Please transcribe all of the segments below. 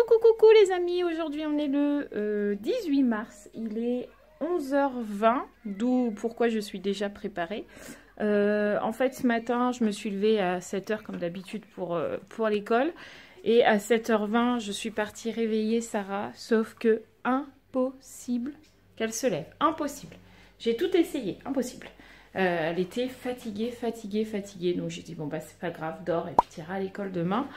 Coucou les amis, aujourd'hui on est le 18 mars, il est 11h20, d'où pourquoi je suis déjà préparée. En fait ce matin je me suis levée à 7h comme d'habitude pour l'école et à 7h20 je suis partie réveiller Sarah, sauf que impossible qu'elle se lève, impossible. J'ai tout essayé, impossible. Elle était fatiguée, donc j'ai dit bon bah c'est pas grave, dors et puis tu iras à l'école demain.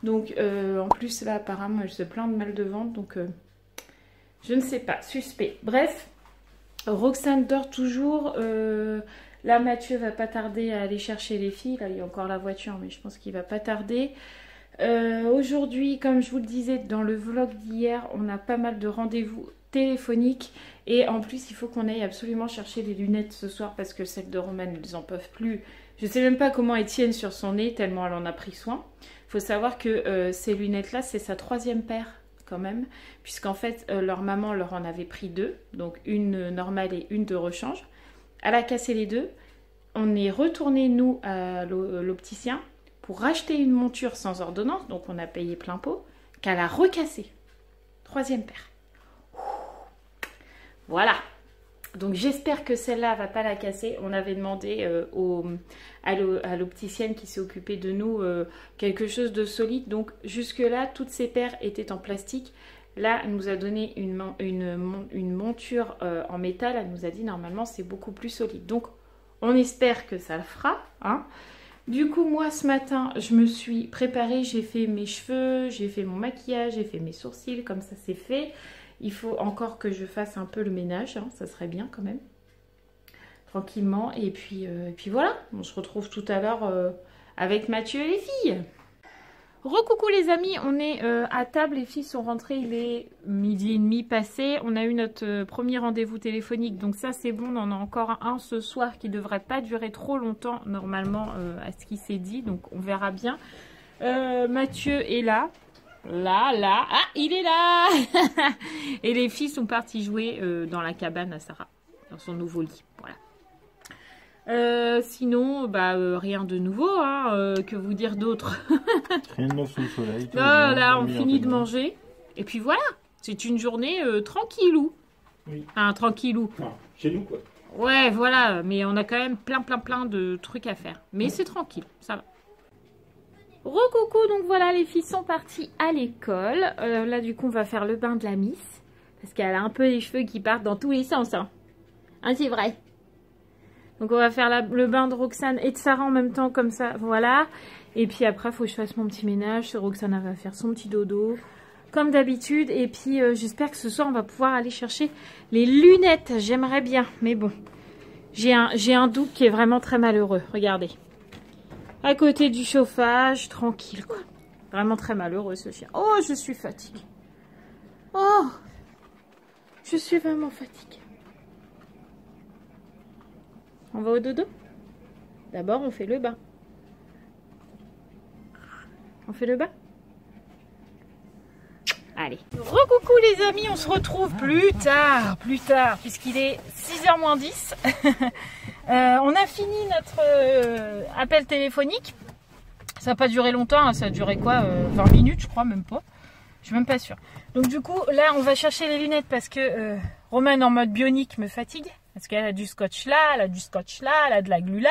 Donc en plus là apparemment elle se plaint de mal de ventre, donc je ne sais pas, suspect. Bref, Roxane dort toujours, là Mathieu va pas tarder à aller chercher les filles, là il y a encore la voiture mais je pense qu'il va pas tarder. Aujourd'hui, comme je vous le disais dans le vlog d'hier, on a pas mal de rendez-vous téléphoniques et en plus il faut qu'on aille absolument chercher les lunettes ce soir parce que celles de Romane elles en peuvent plus. Je sais même pas comment elles tiennent sur son nez tellement elle en a pris soin. Il faut savoir que ces lunettes là c'est sa 3e paire quand même, puisqu'en fait leur maman leur en avait pris 2, donc une normale et une de rechange. Elle a cassé les 2. On est retourné nous à l'opticien pour racheter une monture sans ordonnance, donc on a payé plein pot, qu'elle a recassé. 3e paire. Voilà. Donc j'espère que celle-là va pas la casser. On avait demandé à l'opticienne qui s'est occupée de nous quelque chose de solide. Donc jusque-là, toutes ces paires étaient en plastique. Là, elle nous a donné une monture en métal. Elle nous a dit normalement c'est beaucoup plus solide. Donc on espère que ça le fera, hein. Du coup, moi, ce matin, je me suis préparée, j'ai fait mes cheveux, j'ai fait mon maquillage, j'ai fait mes sourcils, comme ça, c'est fait. Il faut encore que je fasse un peu le ménage, hein, ça serait bien quand même. Tranquillement, et puis voilà. On se retrouve tout à l'heure avec Mathieu et les filles. Recoucou les amis, on est à table, les filles sont rentrées, il est 12h30 passé. On a eu notre premier rendez-vous téléphonique, donc ça c'est bon, on en a encore un ce soir qui devrait pas durer trop longtemps normalement à ce qui s'est dit, donc on verra bien. Mathieu est là, ah il est là. Et les filles sont parties jouer dans la cabane à Sarah, dans son nouveau lit, voilà. Sinon, bah rien de nouveau, hein, que vous dire d'autre. Rien de neuf sous le soleil. Là, on finit de manger. Et puis voilà, c'est une journée tranquillou. Oui. Enfin, tranquillou. Enfin, chez nous, quoi. Ouais, voilà, mais on a quand même plein de trucs à faire. Mais c'est tranquille, ça va. Recoucou, donc voilà, les filles sont parties à l'école. Là, du coup, on va faire le bain de la Miss. Parce qu'elle a un peu les cheveux qui partent dans tous les sens. Hein, c'est vrai. Donc on va faire le bain de Roxane et de Sarah en même temps comme ça, voilà. Et puis après, il faut que je fasse mon petit ménage. Roxane va faire son petit dodo, comme d'habitude. Et puis j'espère que ce soir, on va pouvoir aller chercher les lunettes. J'aimerais bien, mais bon. J'ai un doux qui est vraiment très malheureux, regardez. À côté du chauffage, tranquille quoi. Vraiment très malheureux ce chien. Oh, je suis fatiguée. Oh, je suis vraiment fatiguée. On va au dodo? D'abord, on fait le bain. On fait le bain? Allez. Recoucou les amis, on se retrouve plus tard, puisqu'il est 6h moins 10. On a fini notre appel téléphonique. Ça n'a pas duré longtemps, hein, ça a duré quoi 20 minutes, je crois, même pas. Je suis même pas sûre. Donc du coup, là, on va chercher les lunettes parce que Romane en mode bionique me fatigue. Parce qu'elle a du scotch là, elle a du scotch là, elle a de la glu là.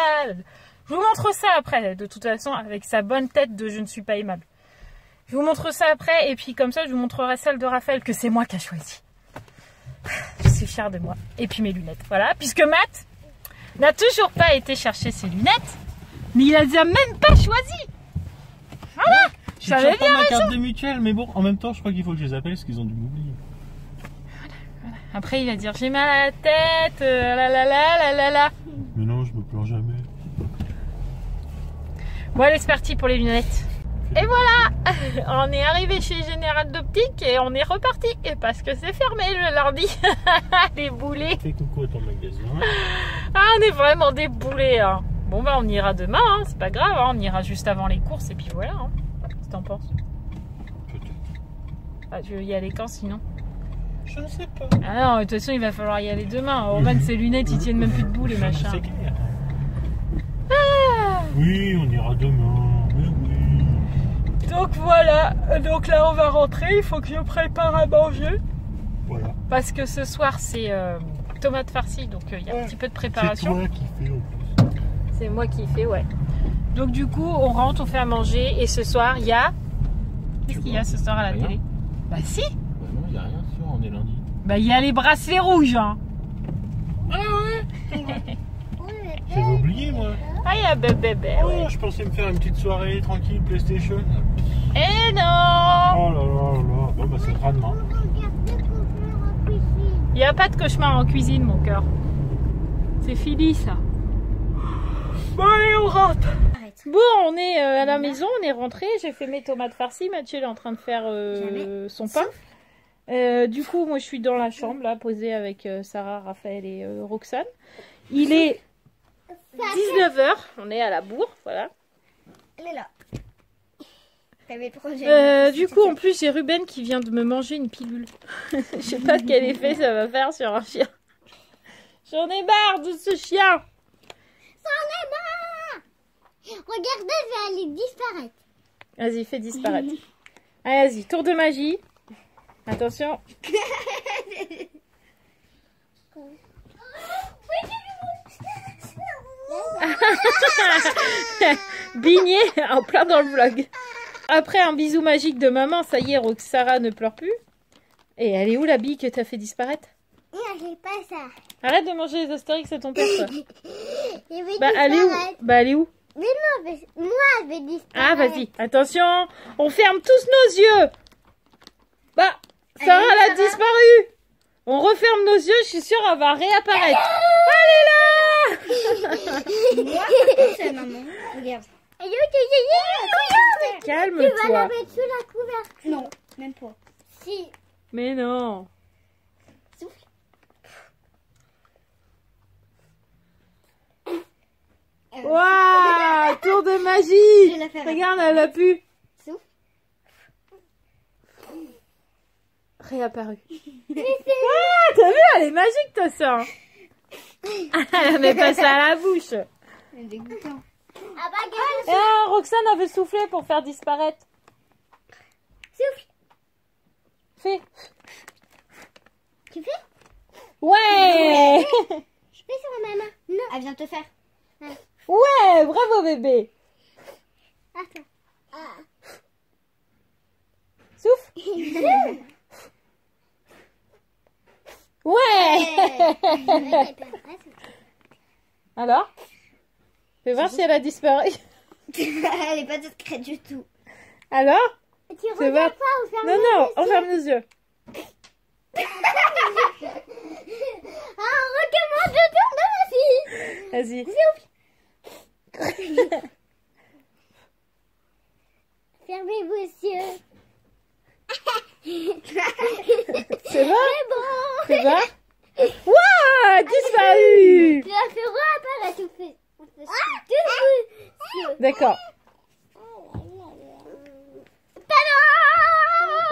Je vous montre ça après, de toute façon, avec sa bonne tête de je ne suis pas aimable. Je vous montre ça après, et puis comme ça, je vous montrerai celle de Raphaël que c'est moi qui a choisi. Je suis fière de moi. Et puis mes lunettes, voilà. Puisque Matt n'a toujours pas été chercher ses lunettes, mais il a déjà même pas choisi. Voilà. J'ai toujours pas ma carte de mutuelle, mais bon, en même temps, je crois qu'il faut que je les appelle parce qu'ils ont dû m'oublier. Après, il va dire j'ai mal à la tête, la. Mais non, je me plains jamais. Bon, allez, c'est parti pour les lunettes. Et voilà, on est arrivé chez Général d'Optique et on est reparti. Et parce que c'est fermé, je leur dis. Les boulets. Fais coucou à ton magasin. Ah, on est vraiment des boulets. Hein. Bon, bah, on ira demain, hein. C'est pas grave. Hein. On ira juste avant les courses et puis voilà. Hein. Qu'est-ce que t'en penses? Peut-être. Ah, tu veux y aller quand sinon? Je ne sais pas. Ah non, de toute façon, il va falloir y aller demain. Roman, ses lunettes, ils tiennent même plus debout, les machins. C'est clair. Ah. Oui, on ira demain. Mais oui. Donc voilà, donc là on va rentrer, il faut que je prépare à manger. Voilà. Parce que ce soir c'est tomate farcie, donc il y a un petit peu de préparation. C'est toi qui fais en plus. C'est moi qui fais, ouais. Donc du coup on rentre, on fait à manger et ce soir il y a... Qu'est-ce qu'il y a ce soir à la télé? Bah si. Bah non, il n'y a rien sûr, on est lundi. Bah il y a les bracelets rouges hein. Ah ouais. J'avais oublié moi. Ah il y a bébé. Oh, je pensais me faire une petite soirée tranquille PlayStation. Eh non. Oh là là là. Bon bah c'est demain. Il n'y a pas de cauchemar en cuisine mon cœur. C'est fini ça. Bon allez on rentre. Bon on est à la maison, on est rentré. J'ai fait mes tomates farcies. Mathieu il est en train de faire son pain. Du coup moi je suis dans la chambre là posée avec Sarah, Raphaël et Roxane. Il est 19 h, on est à la bourre, voilà. Elle est là. Du coup, en plus, j'ai Ruben qui vient de me manger une pilule. Je sais pas quel effet ça va faire sur un chien. J'en ai marre de ce chien. J'en ai marre. Regardez, je vais aller disparaître. Vas-y, fais disparaître. Allez, vas-y, tour de magie. Attention. Bigné en plein dans le vlog. Après un bisou magique de maman, ça y est, Sarah ne pleure plus. Et elle est où la bille que t'as fait disparaître? Non, j'ai pas ça. Arrête de manger les Astérix, c'est ton père ça. Bah elle est où? Bah elle est où? Mais non, mais moi je vais disparaître. Ah vas-y, attention, on ferme tous nos yeux. Bah, Sarah elle a disparu. On referme nos yeux, je suis sûre elle va réapparaître. Elle est là. Moi, c'est maman. Regarde. Tu vas Calme-toi. la mettre sous la couverture. Non, même pas. Si. Mais non. Souffle. Waouh, tour de magie. Je la fais. Regarde, elle a pu. Souffle. Réapparu. Ah, t'as vu, elle est magique ta soeur. Elle met pas ça à la bouche. C'est dégoûtant. Ah, Roxane avait soufflé pour faire disparaître. Souffle. Fais. Tu fais? Ouais. Je fais sur ma main. Non. Elle vient te faire. Ouais, bravo bébé. Attends. Souffle. Ouais. Alors? Fais voir si elle a disparu. Elle est pas discrète du tout. Alors? Tu regardes pas ou ferme Non, non, on ferme nos yeux. Ah, recommence le tour de ma fille. Vas-y. Fermez vos yeux. C'est bon? C'est bon. C'est bon? Wouah, disparu. Tu la fais réapparaître. Tu fais. Tout. D'accord. Tada!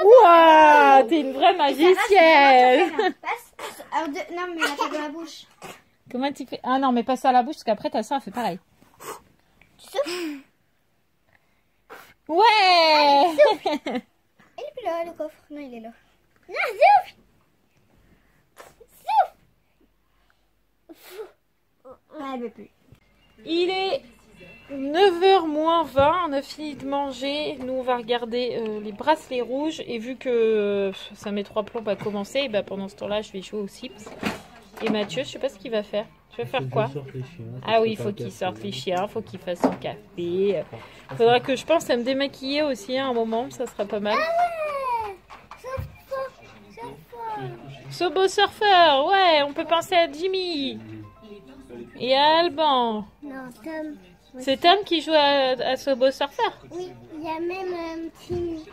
Wouah, t'es une vraie magicienne. Non, mais la fait dans la bouche. Comment tu fais? Ah non, mais pas ça à la bouche, parce qu'après ta soeur a fait pareil. Tu souffles? Ouais. Il est plus là, le coffre. Non, il est là. Non, souffle! Souffle! Ah, elle veut plus. Il est 9h moins 20, on a fini de manger. Nous, on va regarder les bracelets rouges. Et vu que ça met 3 plombes à commencer, bah, pendant ce temps-là, je vais jouer aux Sims. Et Mathieu, je sais pas ce qu'il va faire. Tu vas faire quoi? Ah oui, il faut qu'il sorte les chiens, il faut qu'il fasse son café. Il faudra que je pense à me démaquiller aussi à un moment, ça sera pas mal. Sobo Surfer, ouais, on peut penser à Jimmy. Et à Alban. Non, Tom. C'est Tom qui joue à Sobo Surfer? Oui, il y a même Timmy.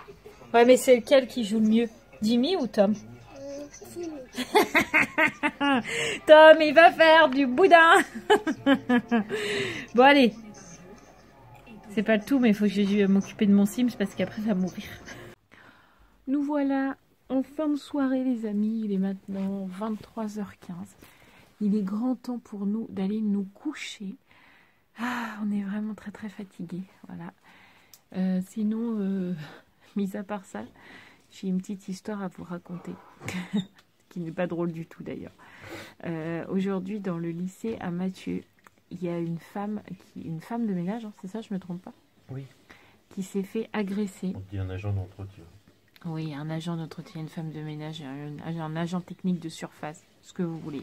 Ouais, mais c'est lequel qui joue le mieux? Jimmy ou Tom? Timmy. Tom, il va faire du boudin. Bon, allez. C'est pas le tout, mais il faut que je m'occuper de mon Sims parce qu'après, ça va mourir. Nous voilà en fin de soirée, les amis. Il est maintenant 23h15. Il est grand temps pour nous d'aller nous coucher. Ah, on est vraiment très très fatigués. Voilà. Sinon, mis à part ça, j'ai une petite histoire à vous raconter, qui n'est pas drôle du tout d'ailleurs. Aujourd'hui, dans le lycée à Mathieu, il y a une femme de ménage, hein, c'est ça, je me trompe pas? Oui. Qui s'est fait agresser. On dit un agent d'entretien. Oui, un agent d'entretien, une femme de ménage, un agent technique de surface, ce que vous voulez.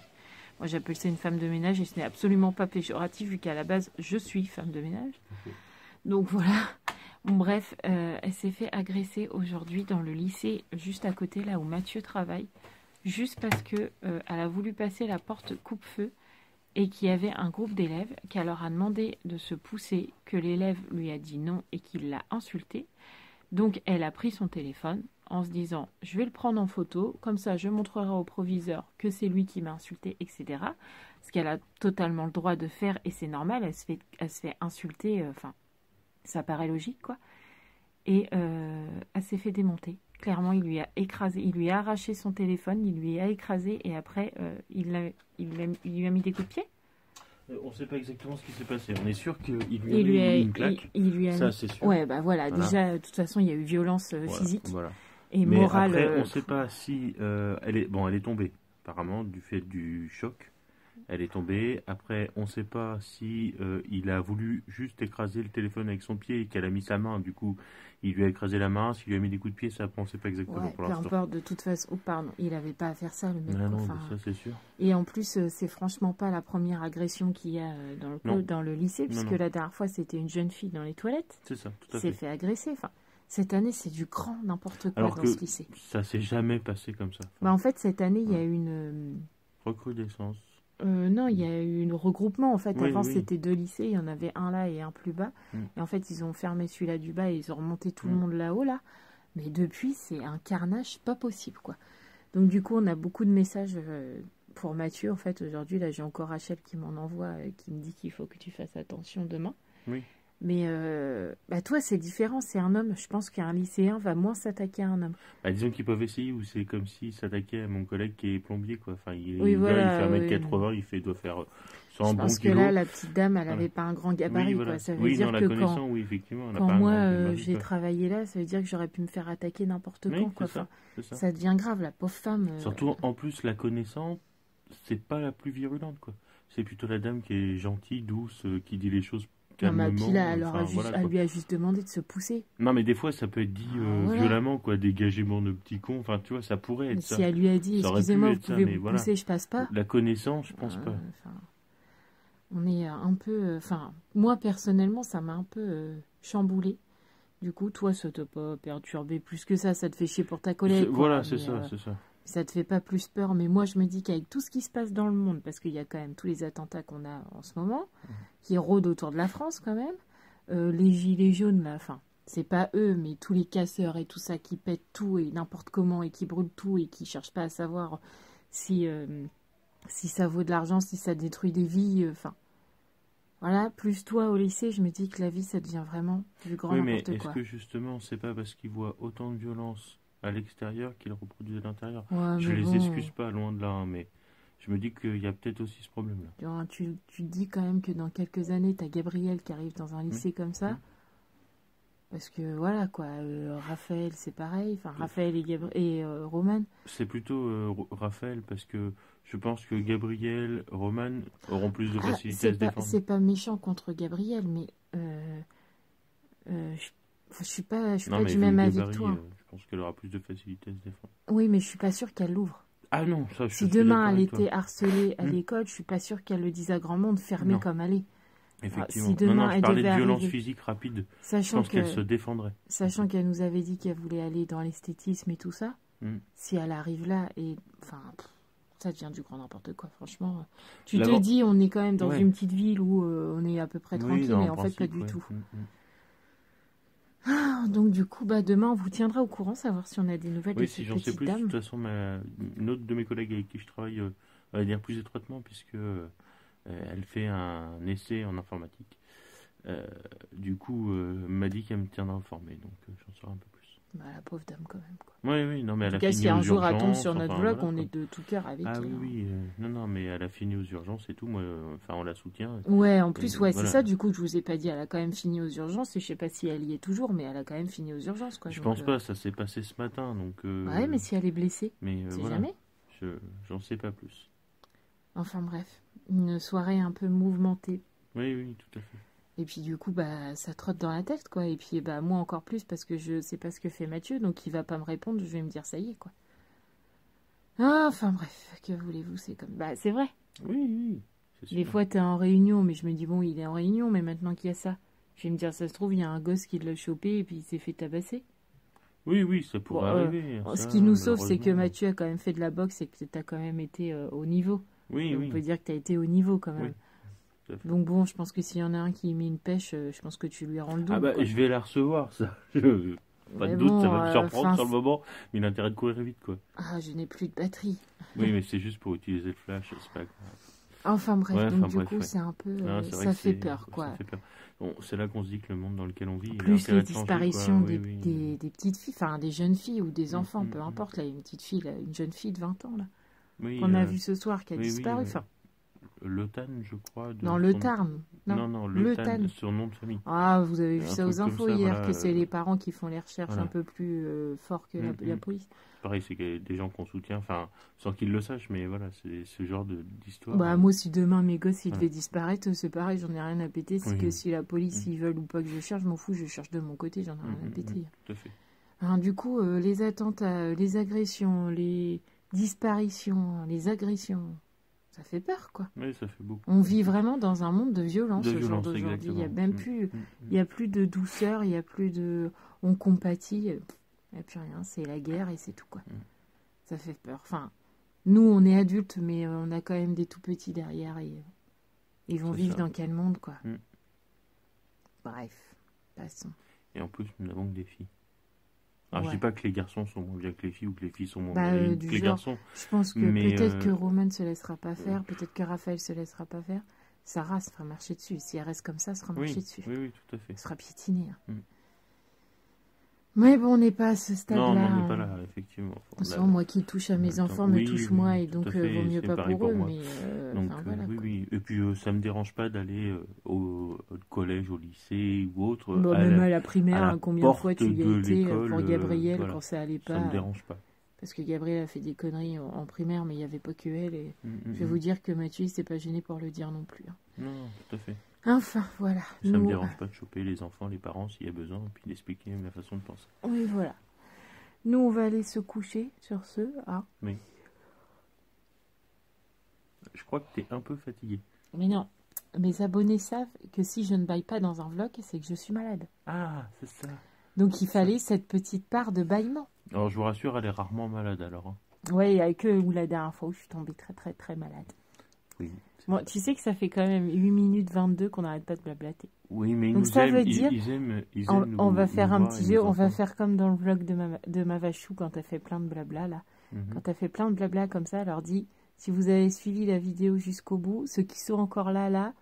Moi, j'appelle ça une femme de ménage et ce n'est absolument pas péjoratif vu qu'à la base, je suis femme de ménage. Okay. Donc voilà. Bon, bref, elle s'est fait agresser aujourd'hui dans le lycée juste à côté, là où Mathieu travaille, juste parce que elle a voulu passer la porte coupe-feu et qu'il y avait un groupe d'élèves qui leur a demandé de se pousser, que l'élève lui a dit non et qu'il l'a insulté. Donc elle a pris son téléphone en se disant « je vais le prendre en photo, comme ça je montrerai au proviseur que c'est lui qui m'a insulté, etc. » Ce qu'elle a totalement le droit de faire et c'est normal, elle se fait insulter, enfin, ça paraît logique quoi. Et elle s'est fait démonter. Clairement, il lui a écrasé, il lui a arraché son téléphone, il lui a écrasé et après il lui a mis des coups de pied. On ne sait pas exactement ce qui s'est passé. On est sûr qu'il lui a mis une claque. Ça, c'est sûr. Ouais, bah voilà. Déjà, de toute façon, il y a eu violence physique et mais morale. Après, on ne sait pas si elle est tombée. Apparemment, du fait du choc, elle est tombée. Après, on ne sait pas si il a voulu juste écraser le téléphone avec son pied et qu'elle a mis sa main. Du coup, il lui a écrasé la main. S'il lui a mis des coups de pied, ça, on ne sait pas exactement pour l'instant. Peu importe, de toute façon. Oh, pardon, il n'avait pas à faire ça, le mec. Non, ça c'est sûr. Et en plus, c'est franchement pas la première agression qu'il y a dans le lycée, puisque la dernière fois, c'était une jeune fille dans les toilettes. C'est ça, tout à fait. S'est fait agresser. Enfin, cette année, c'est du grand n'importe quoi dans ce lycée. Ça s'est jamais passé comme ça. Enfin, bah, en fait, cette année, il y a eu une recrudescence. Non, il y a eu un regroupement en fait. Avant, c'était 2 lycées, il y en avait un là et un plus bas. Et en fait, ils ont fermé celui-là du bas et ils ont remonté tout le monde là-haut là. Mais depuis, c'est un carnage pas possible quoi. Donc du coup, on a beaucoup de messages pour Mathieu en fait. Aujourd'hui, là, j'ai encore Rachel qui m'en envoie, qui me dit qu'il faut que tu fasses attention demain. Oui. Mais bah toi, c'est différent, c'est un homme. Je pense qu'un lycéen va moins s'attaquer à un homme. Bah, disons qu'ils peuvent essayer, ou c'est comme s'ils s'attaquaient à mon collègue qui est plombier, quoi. Enfin, il fait 1m80, il doit faire 100 je pense que là, la petite dame, elle n'avait pas un grand gabarit, quoi. Ça veut dire que quand moi, j'ai travaillé là, ça veut dire que j'aurais pu me faire attaquer n'importe quand, quoi. Ça devient grave, la pauvre femme. Surtout, en plus, la connaissance, c'est pas la plus virulente, quoi. C'est plutôt la dame qui est gentille, douce, qui dit les choses calmement. Puis là, elle lui a juste demandé de se pousser. Non, mais des fois, ça peut être dit violemment, quoi. Dégagez-moi de petit con. Enfin, tu vois, ça pourrait être ça. Si elle lui a dit, excusez-moi, vous pouvez me pousser, je passe pas. La connaissance, je pense pas. On est un peu... Enfin, moi, personnellement, ça m'a un peu chamboulé. Du coup, toi, ça t'a pas perturbé plus que ça. Ça te fait chier pour ta collègue. Voilà, c'est ça. Ça te fait pas plus peur. Mais moi, je me dis qu'avec tout ce qui se passe dans le monde, parce qu'il y a quand même tous les attentats qu'on a en ce moment, qui rôdent autour de la France quand même, les gilets jaunes, là, enfin, c'est pas eux, mais tous les casseurs et tout ça qui pètent tout et n'importe comment et qui brûlent tout et qui cherchent pas à savoir si ça vaut de l'argent, si ça détruit des vies, enfin... Voilà, plus toi au lycée, je me dis que la vie, ça devient vraiment du grand n'importe quoi. Mais est-ce que justement, c'est pas parce qu'ils voient autant de violence à l'extérieur qu'ils reproduisent à l'intérieur? Je les excuse pas, loin de là, hein, mais je me dis qu'il y a peut-être aussi ce problème-là. Tu dis quand même que dans quelques années, tu as Gabriel qui arrive dans un lycée comme ça. Parce que voilà, quoi, Raphaël, c'est pareil. Enfin, Raphaël et Roman. C'est plutôt Raphaël, parce que je pense que Gabriel, Roman auront plus de facilité à se défendre. C'est pas méchant contre Gabriel, mais je suis pas du même avis que toi. Je pense qu'elle aura plus de facilité à se défendre. Oui, mais je suis pas sûre qu'elle l'ouvre. Ah non, ça je Si demain elle était harcelée à l'école, je suis pas sûre qu'elle le dise à grand monde, fermée comme elle est. Effectivement. Si demain je parlais de violence arriver, physique rapide. Je pense qu'elle se défendrait. Sachant qu'elle nous avait dit qu'elle voulait aller dans l'esthétisme et tout ça, si elle arrive là, et enfin, ça devient du grand n'importe quoi, franchement. Tu te dis, on est quand même dans une petite ville où on est à peu près tranquille, mais en fait, pas du tout. Donc du coup, demain, on vous tiendra au courant, savoir si on a des nouvelles de cette petite dame. Oui, si j'en sais plus, de toute façon, une autre de mes collègues avec qui je travaille va dire plus étroitement, puisque elle fait un essai en informatique. Du coup, m'a dit qu'elle me tiendra informé, donc j'en saurai un peu plus. Bah, la pauvre dame, quand même, quoi. Oui, oui, non, mais En elle tout a cas, fini si un aux jour elle tombe urgences, sur notre enfin, vlog, voilà, on quoi. est de tout cœur avec Ah elle. oui, oui, non, non, mais elle a fini aux urgences et tout, moi, enfin, on la soutient. Ouais, en plus, ouais, Voilà. c'est ça, du coup, que je vous ai pas dit. Elle a quand même fini aux urgences, et je sais pas si elle y est toujours, mais elle a quand même fini aux urgences, quoi. Je Donc, pense pas, ça s'est passé ce matin, donc... Ouais, mais si elle est blessée, mais c'est voilà, jamais. j'en sais pas plus. Enfin, bref, une soirée un peu mouvementée. Oui, oui, tout à fait. Et puis, du coup, bah, ça trotte dans la tête, quoi. Et puis, bah, moi encore plus, parce que je sais pas ce que fait Mathieu, donc il va pas me répondre, je vais me dire, ça y est, quoi. Ah, enfin, bref, que voulez-vous, c'est comme... Bah, c'est vrai. Oui, oui, c'est sûr. Des fois, t'es en réunion, mais je me dis, bon, il est en réunion, mais maintenant qu'il y a ça, je vais me dire, ça se trouve, il y a un gosse qui l'a chopé et puis il s'est fait tabasser. Oui, oui, ça pourrait Bon, arriver. ce ça, qui nous sauve, c'est que malheureusement. Mathieu a quand même fait de la boxe et que t'as quand même été au niveau. Oui, Donc, oui, on peut dire que t'as été au niveau quand même. oui, tout à fait. Donc bon, je pense que s'il y en a un qui met une pêche, je pense que tu lui rends le double. Ah bah, quoi. je vais la recevoir, ça. Pas Mais de doute, bon, ça va me surprendre enfin, sur le moment, mais il a intérêt de courir vite, quoi. Ah, je n'ai plus de batterie. Oui, mais c'est juste pour utiliser le flash, c'est pas grave. Enfin bref, Ouais, donc enfin, du bref, coup, ouais. c'est un peu... Non, c'est vrai ça que fait peur, quoi. ça fait peur. Bon, c'est là qu'on se dit que le monde dans lequel on vit, il a Plus intérêt les de changer, disparitions quoi. Oui, oui. des petites filles, enfin des jeunes filles ou des enfants, peu mm. importe, là, une petite fille, là, une jeune fille de 20 ans, là, Oui, qu'on a vue ce soir, qui a oui, oui, disparu, enfin, Le Tan, je crois. non, son- le Tarn, Non, non, le Le Tan, Tan. son nom de famille. Ah, vous avez vu Un ça aux truc comme infos ça, hier, voilà, que c'est les parents qui font les recherches voilà. un peu plus forts que la police. Pareil, c'est qu'il y a des gens qu'on soutient, enfin, sans qu'ils le sachent, mais voilà, c'est ce genre d'histoire. Bah, moi, si demain mes gosses ils Voilà. devaient disparaître, c'est pareil, j'en ai rien à péter. C'est Oui. que si la police ils veulent ou pas que je cherche, je m'en fous, je cherche de mon côté, j'en ai rien à péter. Tout à fait. Hein, du coup, les attentats, les agressions, les disparitions, les agressions, ça fait peur, quoi. Oui, ça fait beaucoup. On vit vraiment dans un monde de violence De au jour violence, d'aujourd'hui. Il y a exactement. même plus, il y a plus de douceur, il y a plus de, on compatit, il n'y a plus rien. C'est la guerre et c'est tout, quoi. Ça fait peur. Enfin, nous, on est adultes, mais on a quand même des tout petits derrière et ils vont C'est vivre ça. dans quel monde, quoi. Mm. Bref, passons. Et en plus, nous n'avons que des filles. Alors, Ouais. je dis pas que les garçons sont moins bien que les filles ou que les filles sont moins Bah, bien du que les genre, garçons. Je pense que Mais, peut-être que Roman se laissera pas faire, peut-être que Raphaël se laissera pas faire. Sarah se fera marcher dessus. Si elle reste comme ça, elle se fera marcher Oui, dessus. oui, oui, tout à fait. Elle sera piétinée. Hein. Mm. Mais bon, on n'est pas à ce stade-là. Non, on n'est hein. pas là, effectivement. De toute façon, moi qui touche à mes Attends, enfants me oui, touche oui, moi, et tout donc à fait, vaut mieux c'est pas pareil pour eux. pour moi. Mais Donc, enfin, voilà, oui, quoi. oui. Et puis, ça me dérange pas d'aller au collège, au lycée ou autre. Bon, même à la primaire, à la hein, combien de fois porte tu y as de été l'école, pour Gabrielle voilà. quand ça allait Ça pas. me dérange pas. Parce que Gabrielle a fait des conneries en primaire, mais il n'y avait pas que elle. Et Mm, je vais vous dire que Mathieu, il s'est pas gêné pour le dire non plus. Hein. Non, tout à fait. Enfin, voilà. Ça Nous, me dérange pas de choper les enfants, les parents s'il y a besoin, et puis d'expliquer la façon de penser. Oui, voilà. Nous, on va aller se coucher sur ce. Hein. Mais je crois que tu es un peu fatigué. Mais non, mes abonnés savent que si je ne baille pas dans un vlog, c'est que je suis malade. Ah, c'est ça. Donc il fallait cette petite part de bâillement. Alors, je vous rassure, elle est rarement malade, alors. Hein. Ouais, il n'y a que où la dernière fois où je suis tombée très très très malade. Oui. Bon, tu sais que ça fait quand même 8 minutes 22 qu'on n'arrête pas de blablater. Oui, mais ils Donc nous ça aiment, veut dire, ils aiment on va faire nous un voir petit et jeu, nous on va entendre. faire comme dans le vlog de ma vachou quand elle fait plein de blabla là. Mhm. Quand elle fait plein de blabla comme ça, elle leur dit, si vous avez suivi la vidéo jusqu'au bout, ceux qui sont encore là,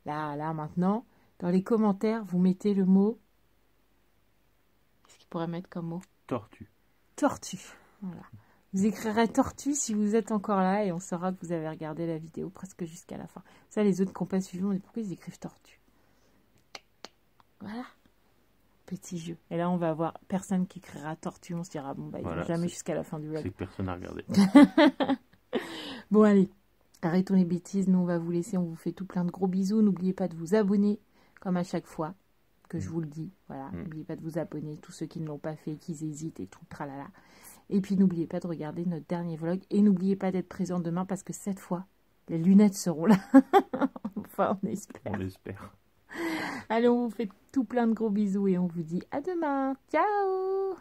maintenant, dans les commentaires, vous mettez le mot, qu'est-ce qu'il pourrait mettre comme mot? Tortue. Tortue. Voilà. Vous écrirez tortue si vous êtes encore là et on saura que vous avez regardé la vidéo presque jusqu'à la fin. Ça, les autres qui n'ont pas suivi, on dit pourquoi ils écrivent tortue. Voilà. Petit jeu. Et là, on va avoir personne qui écrira tortue. On se dira, bon, bah, ils Voilà, vont jamais c'est- jusqu'à la fin du vlog. C'est que personne n'a regardé. Bon, allez. Arrêtons les bêtises. Nous, on va vous laisser. On vous fait tout plein de gros bisous. N'oubliez pas de vous abonner, comme à chaque fois que je vous le dis. Voilà. N'oubliez pas de vous abonner. Tous ceux qui ne l'ont pas fait, qui hésitent et tout, tralala. Et puis, n'oubliez pas de regarder notre dernier vlog. Et n'oubliez pas d'être présent demain parce que cette fois, les lunettes seront là. Enfin, on espère. On l'espère. Allez, on vous fait tout plein de gros bisous et on vous dit à demain. Ciao!